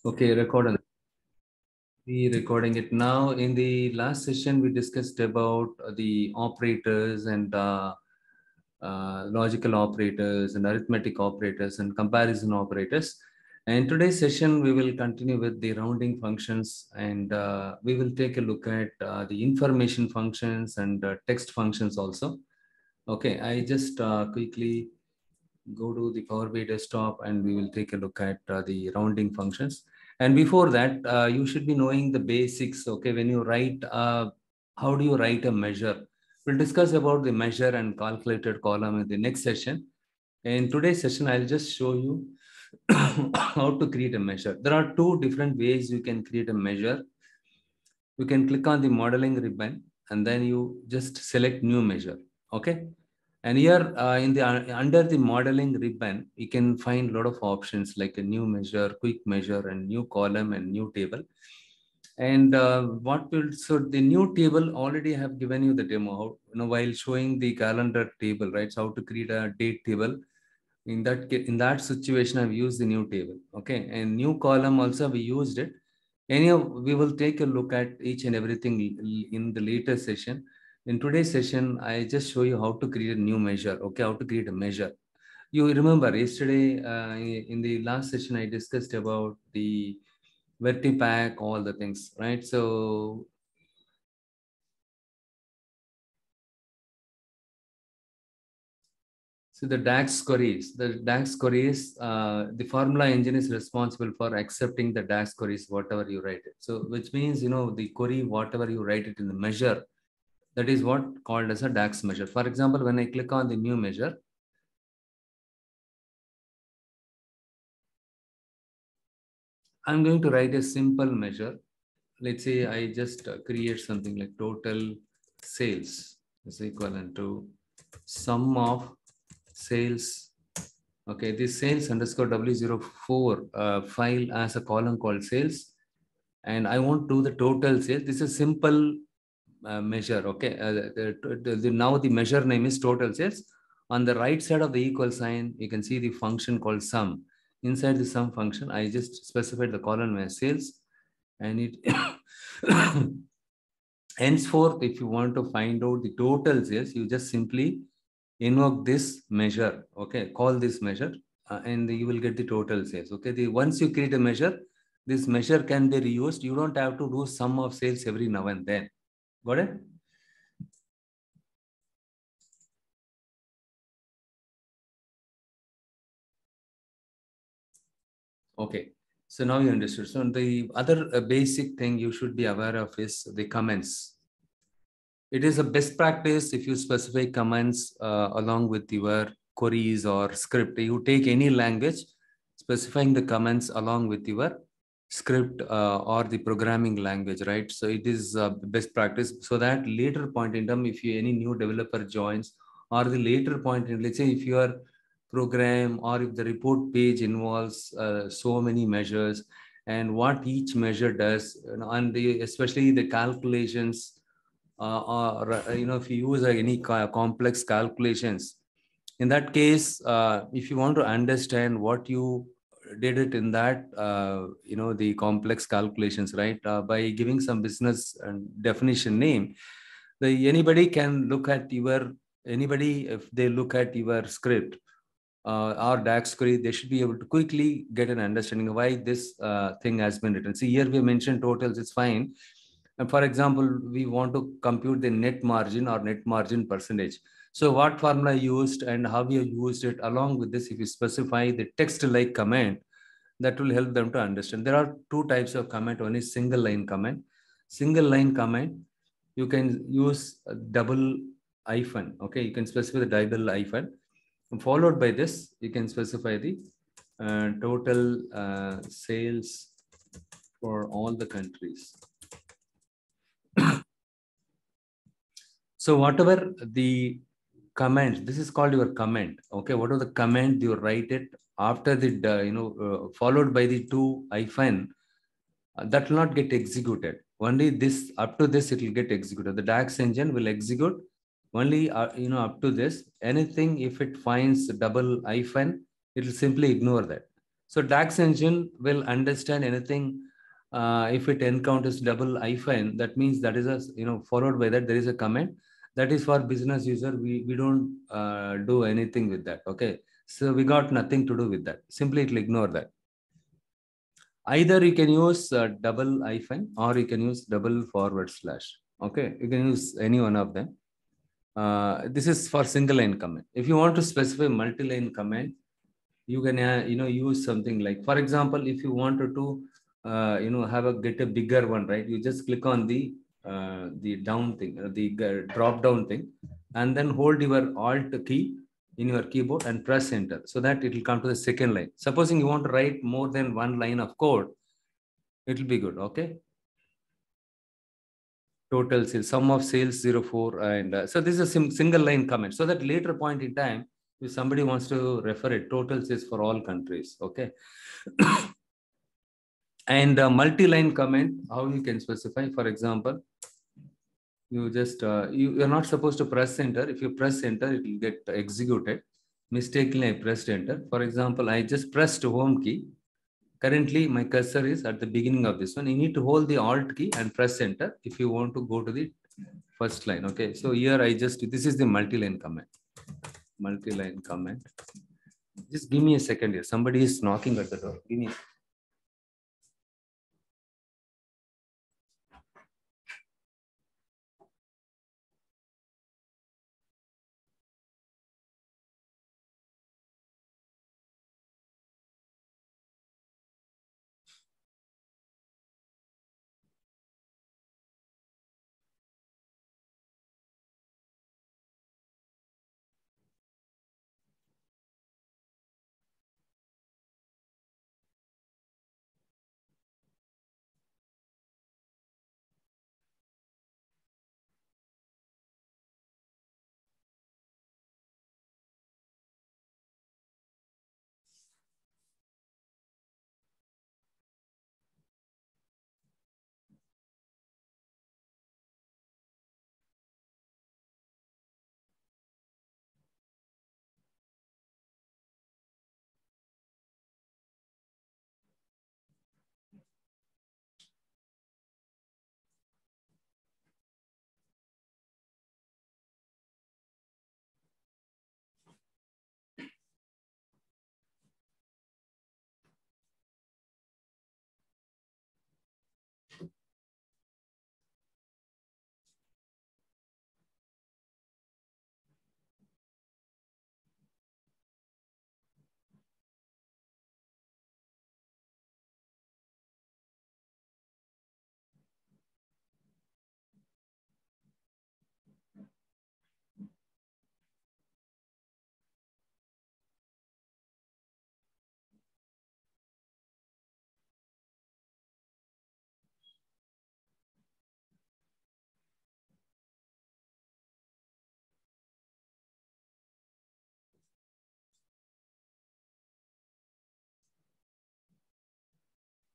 Okay, we recording it now. In the last session, we discussed about the operators and logical operators and arithmetic operators and comparison operators. And today's session, we will continue with the rounding functions, and we will take a look at the information functions and text functions also. Okay, I just quickly go to the Power BI desktop and we will take a look at the rounding functions. And before that, you should be knowing the basics. Okay, when you write, how do you write a measure? We'll discuss about the measure and calculated column in the next session. In today's session, I'll just show you how to create a measure. There are two different ways you can create a measure. You can click on the modeling ribbon and then you just select new measure. Okay. And here in the under the modeling ribbon, you can find a lot of options like a new measure, quick measure, and new column and new table. And so the new table already have given you the demo, while showing the calendar table, right? So how to create a date table. In that situation, I've used the new table. Okay, and new column also we used it. Anyhow, we will take a look at each and everything in the later session. In today's session, I just show you how to create a new measure. Okay, how to create a measure. You remember yesterday in the last session, I discussed about the vertipack, all the things, right? So the DAX queries, the formula engine is responsible for accepting the DAX queries, whatever you write it. So which means, the query, whatever you write it in the measure, that is what called as a DAX measure. For example, when I click on the new measure, I'm going to write a simple measure. Let's say I just create something like total sales is equivalent to sum of sales. Okay, this sales underscore W04 file as a column called sales. And I want to do the total sales. This is a simple measure. Okay, now the measure name is total sales. On the right side of the equal sign, you can see the function called sum. Inside the sum function, I just specified the column as sales, and it henceforth, if you want to find out the total sales, you just simply invoke this measure. Okay, call this measure, and you will get the total sales. Okay, once you create a measure, this measure can be reused. You don't have to do sum of sales every now and then. Got it? Okay. So now you understood. So the other basic thing you should be aware of is the comments. It is a best practice if you specify comments along with your queries or script. You take any language, specifying the comments along with your script or the programming language, right? So it is best practice so that later point in time, if any new developer joins, or the later point in, let's say if your program or if the report page involves so many measures and what each measure does, and especially the calculations, or if you use any complex calculations, in that case, if you want to understand what you did it in that, the complex calculations, right, by giving some business definition name, anybody can look at anybody, if they look at your script or DAX query, they should be able to quickly get an understanding of why this thing has been written. See, here we mentioned totals, it's fine. And for example, we want to compute the net margin or net margin percentage. So what formula used and how you used it, along with this, if you specify the text-like comment, that will help them to understand. There are two types of comment. One is single line comment. Single line comment, you can use a double hyphen. Okay, you can specify the double hyphen. Followed by this, you can specify the total sales for all the countries. So whatever the comment, this is called your comment. Okay, whatever the comment you write it after the followed by the two hyphen, that will not get executed. Only this, up to this, it will get executed. The DAX engine will execute only up to this. Anything if it finds double hyphen, it will simply ignore that. So DAX engine will understand anything. If it encounters double hyphen, that means that is a, followed by that there is a comment that is for business user. We don't do anything with that. Okay. So we got nothing to do with that. Simply it'll ignore that. Either you can use double hyphen or you can use double forward slash. Okay. You can use any one of them. This is for single line comment. If you want to specify multi-line comment, you can use something like, for example, if you wanted to get a bigger one, right? You just click on the down thing, the drop down thing, and then hold your alt key in your keyboard and press enter, so that it will come to the second line. Supposing you want to write more than one line of code, it will be good. Okay. Total sales, sum of sales 04, and so this is a single line comment, so that later point in time, if somebody wants to refer it, total sales for all countries. Okay. And multi-line comment, how you can specify, for example, you just you are not supposed to press enter. If you press enter, it will get executed. Mistakenly I pressed enter. For example, I just pressed home key. Currently my cursor is at the beginning of this one. You need to hold the alt key and press enter if you want to go to the first line. Okay, so here this is the multi-line comment. Multi-line comment. Just give me a second here. Somebody is knocking at the door. Give me a second.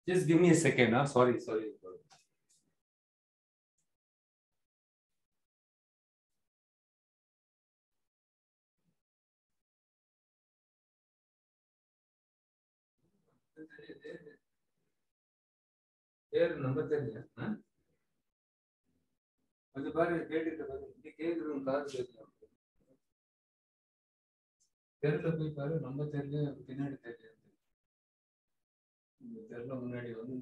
Just give me a second. Sorry. Number அது பாரு கேட்டுட்டு பாரு இங்க கேக்குறோம் காது கேட்கலாம் தெருல போய் பாரு நம்ம தெருல பின்னாடி தெருல இந்த தெருல முன்னாடி வந்து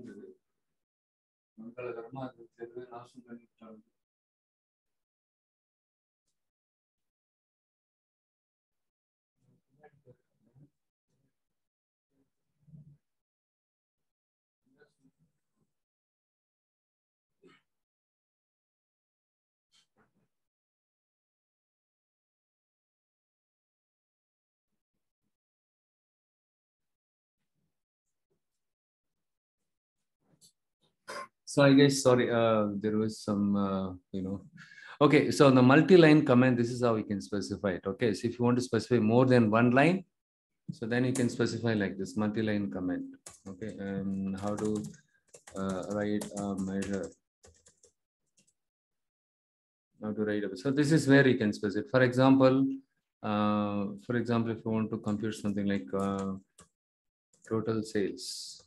மங்களகரமா அது தெருவே நாசம் பண்ணிட்டாங்க. So I guess, sorry, there was some, Okay, so the multi-line comment, this is how we can specify it. Okay, so if you want to specify more than one line, so then you can specify like this multi-line comment. Okay, and how to write a measure. How to write it. So this is where you can specify. For example, if you want to compute something like total sales.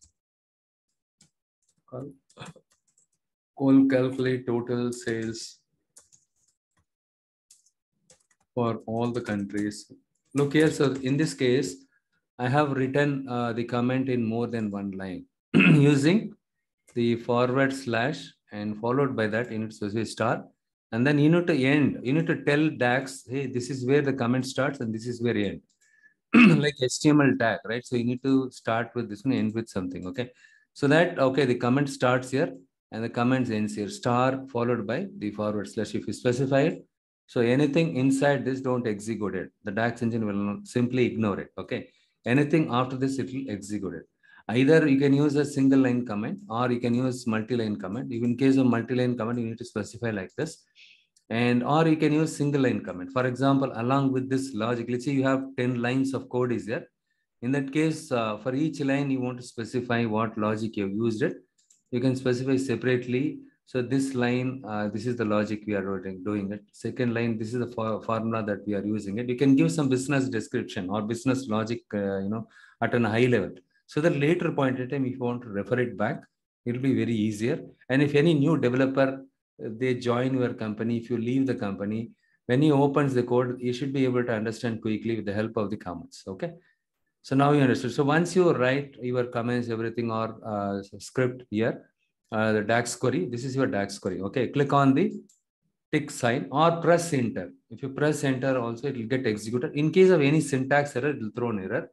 Call calculate total sales for all the countries. Look here, so in this case, I have written the comment in more than one line using the forward slash and followed by that you need to specify star. And then you need to end, you need to tell Dax, hey, this is where the comment starts and this is where you end. Like HTML tag, right? So you need to start with this one, end with something, okay? So that, okay, the comment starts here and the comment ends here, star followed by the forward slash if you specify it. So anything inside this, don't execute it. The Dax engine will not, simply ignore it, okay? Anything after this, it will execute it. Either you can use a single line comment or you can use multi-line comment. If in case of multi-line comment, you need to specify like this. And or you can use single line comment. For example, along with this logic, let's say you have 10 lines of code is there. In that case, for each line, you want to specify what logic you have used it. You can specify separately. So this line, this is the logic we are doing it. Second line, this is the formula that we are using it. You can give some business description or business logic, at a high level. So that later point in time, if you want to refer it back, it will be very easier. And if any new developer, they join your company, if you leave the company, when he opens the code, you should be able to understand quickly with the help of the comments. Okay. So now you understood. So once you write your comments, everything or script here, the Dax query, this is your Dax query. Okay. Click on the tick sign or press enter. If you press enter also, it will get executed. In case of any syntax error, it will throw an error.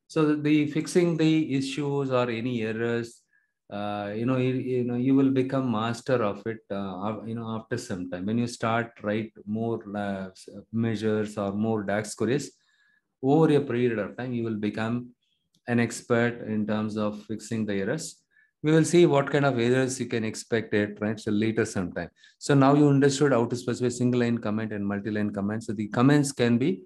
So the fixing the issues or any errors, you will become master of it, after some time. When you start write more measures or more Dax queries, over a period of time, you will become an expert in terms of fixing the errors. We will see what kind of errors you can expect it, right? So later sometime. So now you understood how to specify single line comment and multi-line comments. So the comments can be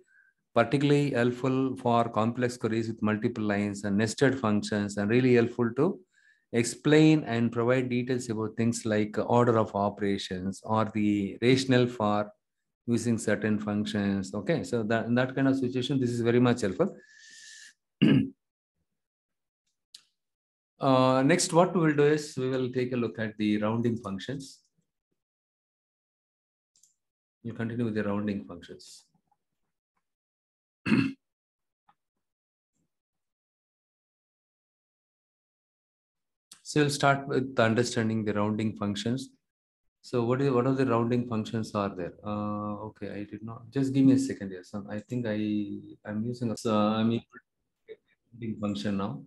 particularly helpful for complex queries with multiple lines and nested functions, and really helpful to explain and provide details about things like order of operations or the rationale for using certain functions. Okay, so that in that kind of situation, this is very much helpful. Next, what we will do is we will take a look at the rounding functions. You continue with the rounding functions. So we'll start with understanding the rounding functions. So what are the rounding functions are there? Okay, I did not. Just give me a second here. So I think I'm using. So I'm using rounding function now.